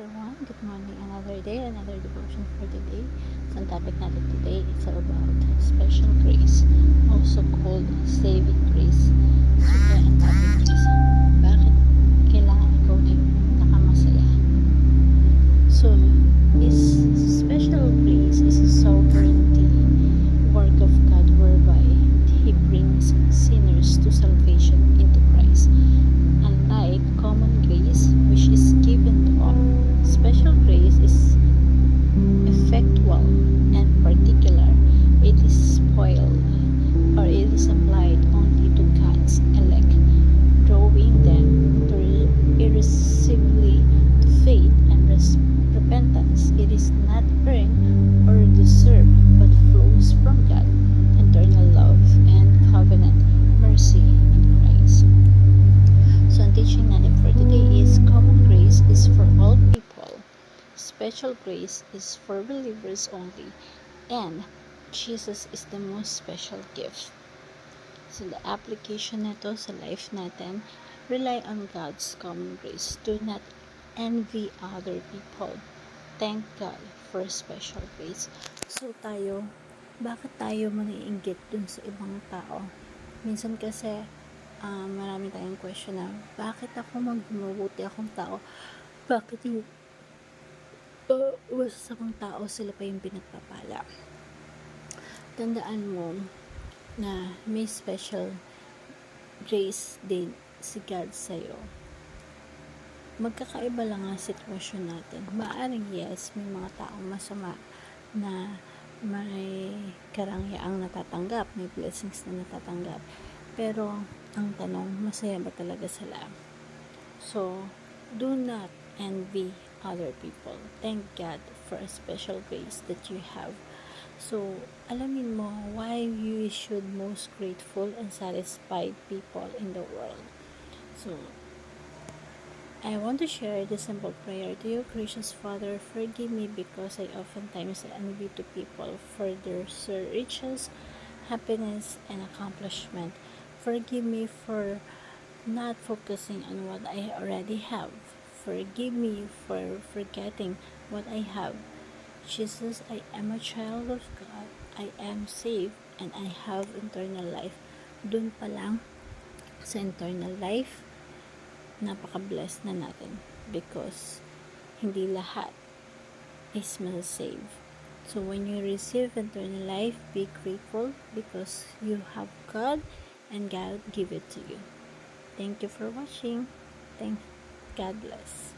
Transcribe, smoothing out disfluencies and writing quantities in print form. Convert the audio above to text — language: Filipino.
everyone. Good morning. Another day, another devotion for today. So, ang topic natin today is all about special grace, also called saving grace. So, kaya ang topic is, bakit kailangan ikaw ay nakamasaya? So, is special grace is a sovereignty work of God whereby He brings sinners to salvation into Christ. Unlike common grace, which is given to all, special grace is effectual and particular. It is spoiled, or it is applied only to God's elect, drawing them to irresistibly to faith and repentance. It is not earned or deserved, but flows from God, eternal love and covenant mercy in Christ. So, ang teaching natin for today is common grace is for all people, special grace is for believers only, and Jesus is the most special gift. So, the application nito sa life natin, rely on God's common grace. Do not envy other people. Thank God for special grace. So, bakit tayo maniinggit dun sa ibang tao? Minsan kasi, marami tayong question na, bakit ako mabuti akong tao? Bakit yung masasamang tao sila pa yung pinagpapala? Tandaan mo na may special grace din si God sa'yo. Magkakaiba lang ang sitwasyon natin. Maaring yes, may mga taong masama na may karangyaang natatanggap, may blessings na natatanggap. Pero, ang tanong, masaya ba talaga sila? So, do not envy other people. Thank God for a special grace that you have. So, alamin mo why you should most grateful and satisfied people in the world. So, I want to share this simple prayer to you. Gracious Father, forgive me because I oftentimes envy to people for their riches, happiness, and accomplishment. Forgive me for not focusing on what I already have. Forgive me for forgetting what I have. Jesus, I am a child of God. I am saved and I have eternal life. Dun pa lang sa eternal life, napaka-blessed na natin because hindi lahat is masasave. So when you receive eternal life, be grateful because you have God and God give it to you. Thank you for watching. God bless.